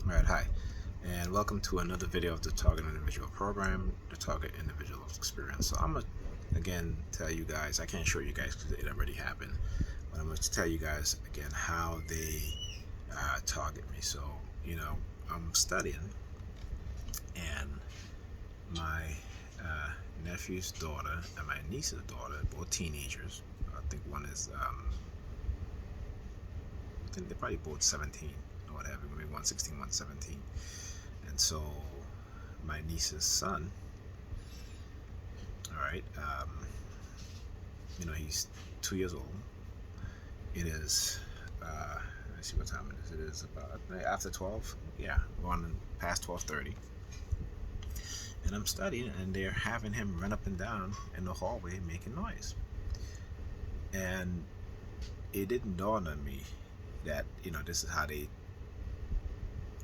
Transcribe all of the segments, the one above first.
Alright, hi, and welcome to another video of the Target Individual Program, the Target Individual Experience. So I'm going to, again, tell you guys, I can't show you guys because it already happened, but I'm going to tell you guys, again, how they target me. So, I'm studying, and my nephew's daughter and my niece's daughter, both teenagers, I think one is, I think they're probably both 17 or whatever, maybe 116, 117. And so my niece's son, all right, he's 2 years old. It is, let's see what time it is. It is about after 12. Yeah, going past 12:30. And I'm studying, and they're having him run up and down in the hallway making noise. And it didn't dawn on me that this is how they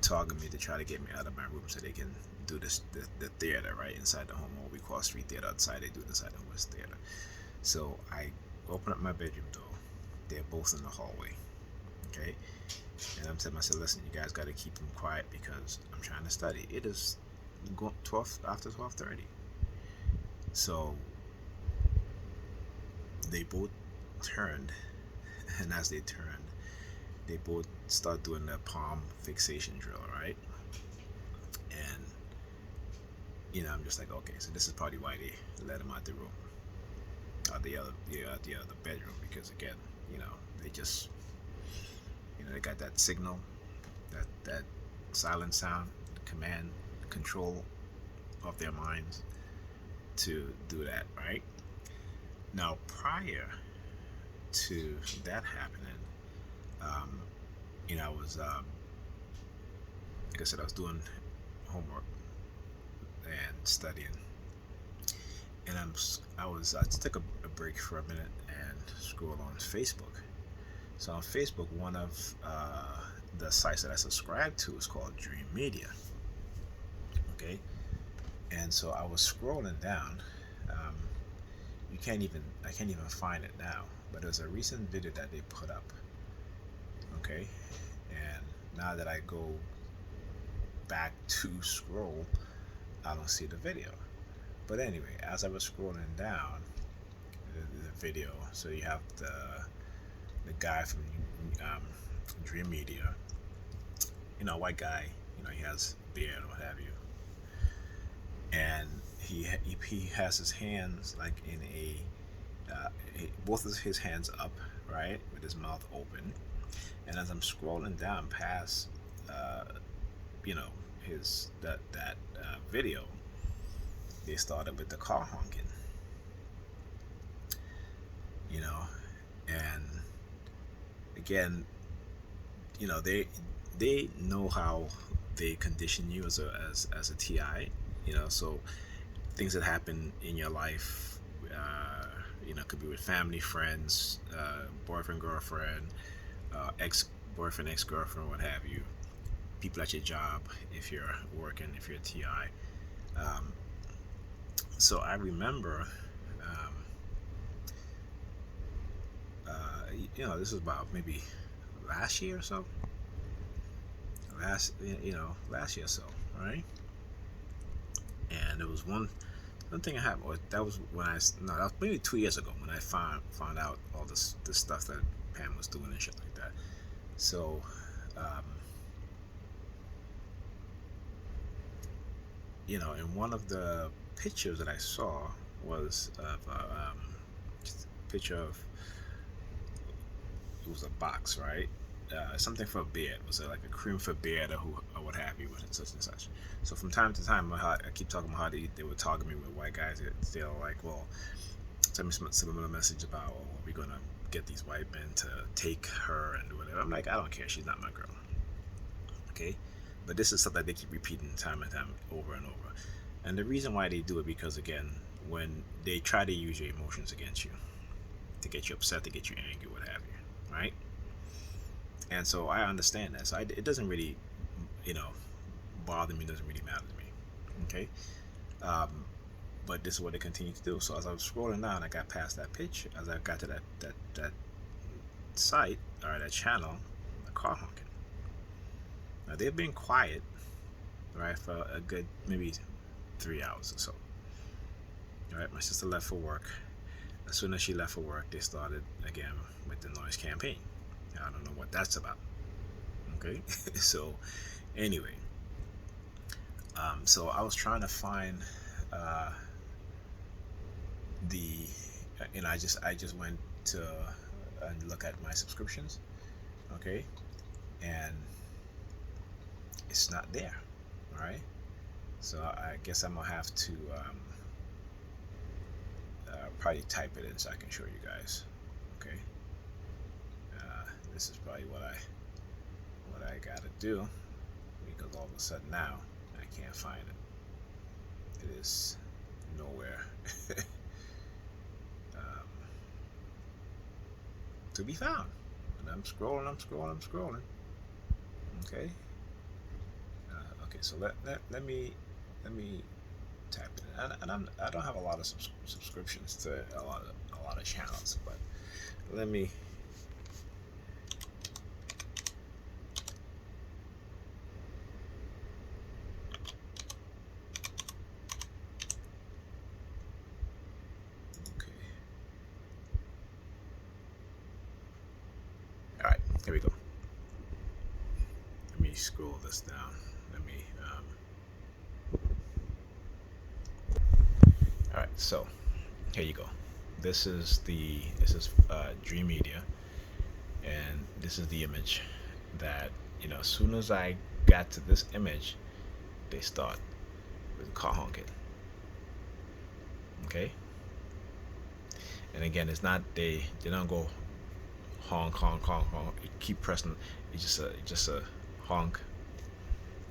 target me to try to get me out of my room so they can do this the theater right inside the home, what we call street theater. Outside they do it inside the West Theater. So I open up my bedroom door. They're both in the hallway. Okay, and I'm telling myself, listen, you guys got to keep them quiet because I'm trying to study. It is 12 after 12:30. So they both turned, and as they turned, they both start doing the palm fixation drill, right? And I'm just like, okay, so this is probably why they let him out the room, out the other bedroom, because again, they just, they got that signal, that silent sound, command, control of their minds to do that, right? Now, prior to that happening, I was, like I said, I was doing homework and studying, and I took a break for a minute and scrolled on Facebook. So on Facebook, one of the sites that I subscribe to is called Dream Media. Okay, and so I was scrolling down. Um, I can't even find it now, but there's a recent video that they put up. Okay, and now that I go back to scroll, I don't see the video. But anyway, as I was scrolling down the video, so you have the guy from um, Dream Media, white guy, he has beard or what have you, and he has his hands like in both of his hands up, right, with his mouth open. And as I'm scrolling down past, his that video, they started with the car honking, and again, they know how they condition you as a TI, so things that happen in your life, could be with family, friends, boyfriend, girlfriend, ex-boyfriend, ex-girlfriend, what have you, people at your job, if you're working, if you're a TI. So I remember, this was about maybe last year or so. Last year or so, right? And there was one thing I happened. That was when that was maybe 2 years ago when I found out all this stuff that Pam was doing and shit like that. So, in one of the pictures that I saw was of a picture of, it was a box, right? Something for a beard. Was it like a cream for beard or what have you, and such and such. So from time to time, I keep talking about how they were targeting me with white guys. They're like, well, send me some similar message about, oh, we're gonna get these white men to take her and whatever. I'm like, I don't care. She's not my girl. Okay, but this is something they keep repeating time and time over and over. And the reason why they do it, because again, when they try to use your emotions against you, to get you upset, to get you angry, what have you, right? And so I understand that. So it doesn't really, bother me. Doesn't really matter to me. Okay. But this is what they continue to do. So as I was scrolling down, I got past that picture. As I got to that site or that channel, the car honking. Now they've been quiet, right, for a good maybe 3 hours or so. All right, my sister left for work. As soon as she left for work, they started again with the noise campaign. I don't know what that's about. Okay, so anyway, so I was trying to find uh, the, I just went to look at my subscriptions. Okay, and it's not there. All right, so I guess I'm gonna have to probably type it in so I can show you guys. Okay, this is probably what I gotta do, because all of a sudden now I can't find it. It is nowhere um, to be found. And I'm scrolling. Okay. Okay. So let me type it in. I don't have a lot of subscriptions to a lot of channels, but let me. Okay. All right. Here we go. Let me scroll this down. Let me. All right. So here you go. This is Dream Media, and this is the image that, as soon as I got to this image, they start with car honking. Okay, and again, it's not they don't go honk honk honk honk. You keep pressing. It's just a honk,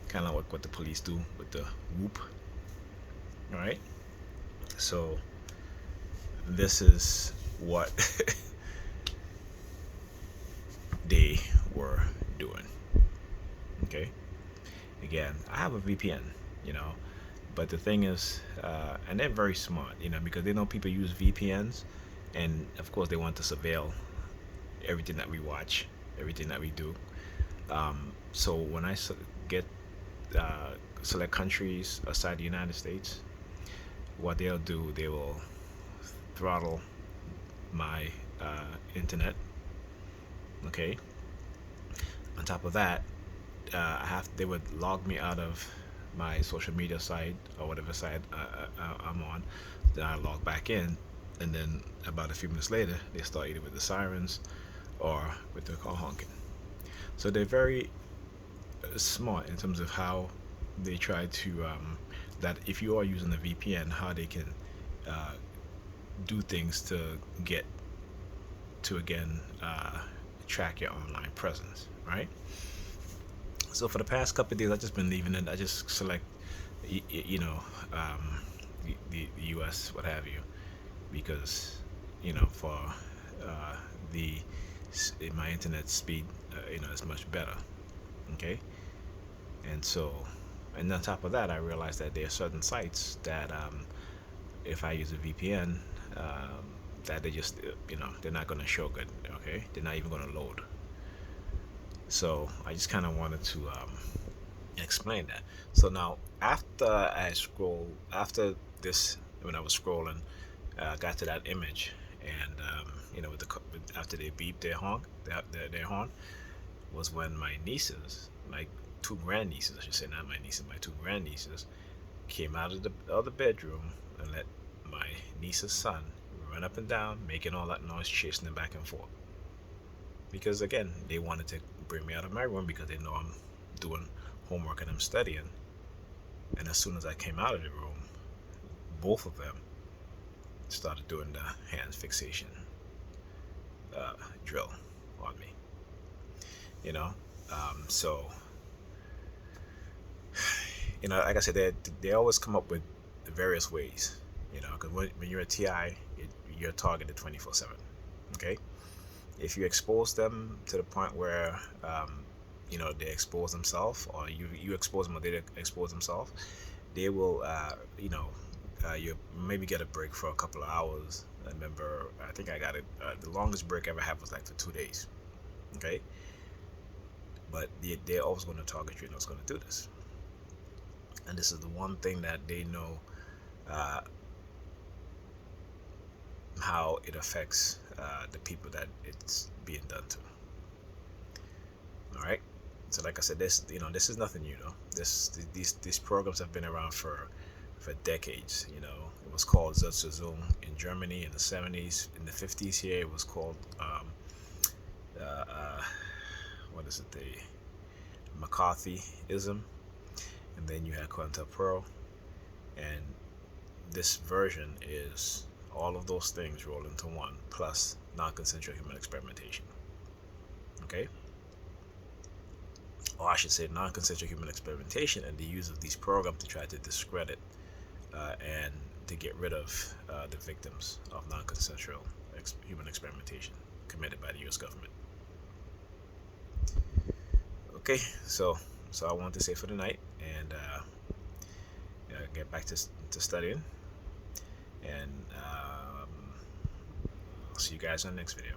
kind of like what the police do with the whoop. All right, so this is what they were doing. Okay, again, I have a VPN, you know, but the thing is, and they're very smart, because they know people use VPNs, and of course they want to surveil everything that we watch, everything that we do. So when I get select countries outside the United States, what they'll do, they will throttle my internet. Okay. On top of that, they would log me out of my social media site or whatever site I'm on. Then I log back in, and then about a few minutes later, they start either with the sirens or with the car honking. So they're very smart in terms of how they try to that if you are using a VPN, how they can uh, do things to get to again track your online presence, right? So for the past couple of days, I've just been leaving it. I just select, um, the U.S., what have you, because for uh, the my internet speed, is much better. Okay, and so, and on top of that, I realized that there are certain sites that if I use a VPN, that they just they're not going to show good. Okay, they're not even going to load. So I just kind of wanted to explain that. So now, after this, when I was scrolling, got to that image, and after they beeped their horn, was when my nieces, my two grandnieces, I should say, not my nieces, my two grandnieces, came out of the other bedroom and let my niece's son run up and down, making all that noise, chasing them back and forth. Because again, they wanted to bring me out of my room because they know I'm doing homework and I'm studying. And as soon as I came out of the room, both of them started doing the hand fixation drill on me. So like I said, they always come up with various ways. Because when you're a TI, you're targeted 24/7. Okay. If you expose them to the point where they expose themselves, or you expose them or they expose themselves, they will you maybe get a break for a couple of hours. I remember, I think I got it, the longest break I ever had was like for 2 days. Okay, but they're always going to target you and what's going to do this. And this is the one thing that they know how it affects the people that it's being done to. All right. So like I said, this is nothing new though. These programs have been around for decades. It was called Zutzung in Germany in the 70s. In the 50s here, it was called what is it? The McCarthyism, and then you had COINTELPRO, and this version is all of those things rolled into one, plus non-consensual human experimentation. Okay? Or I should say non-consensual human experimentation and the use of these programs to try to discredit and to get rid of the victims of non-consensual human experimentation committed by the U.S. government. Okay, so I want to say for the night, and get back to studying, and I'll see you guys on the next video.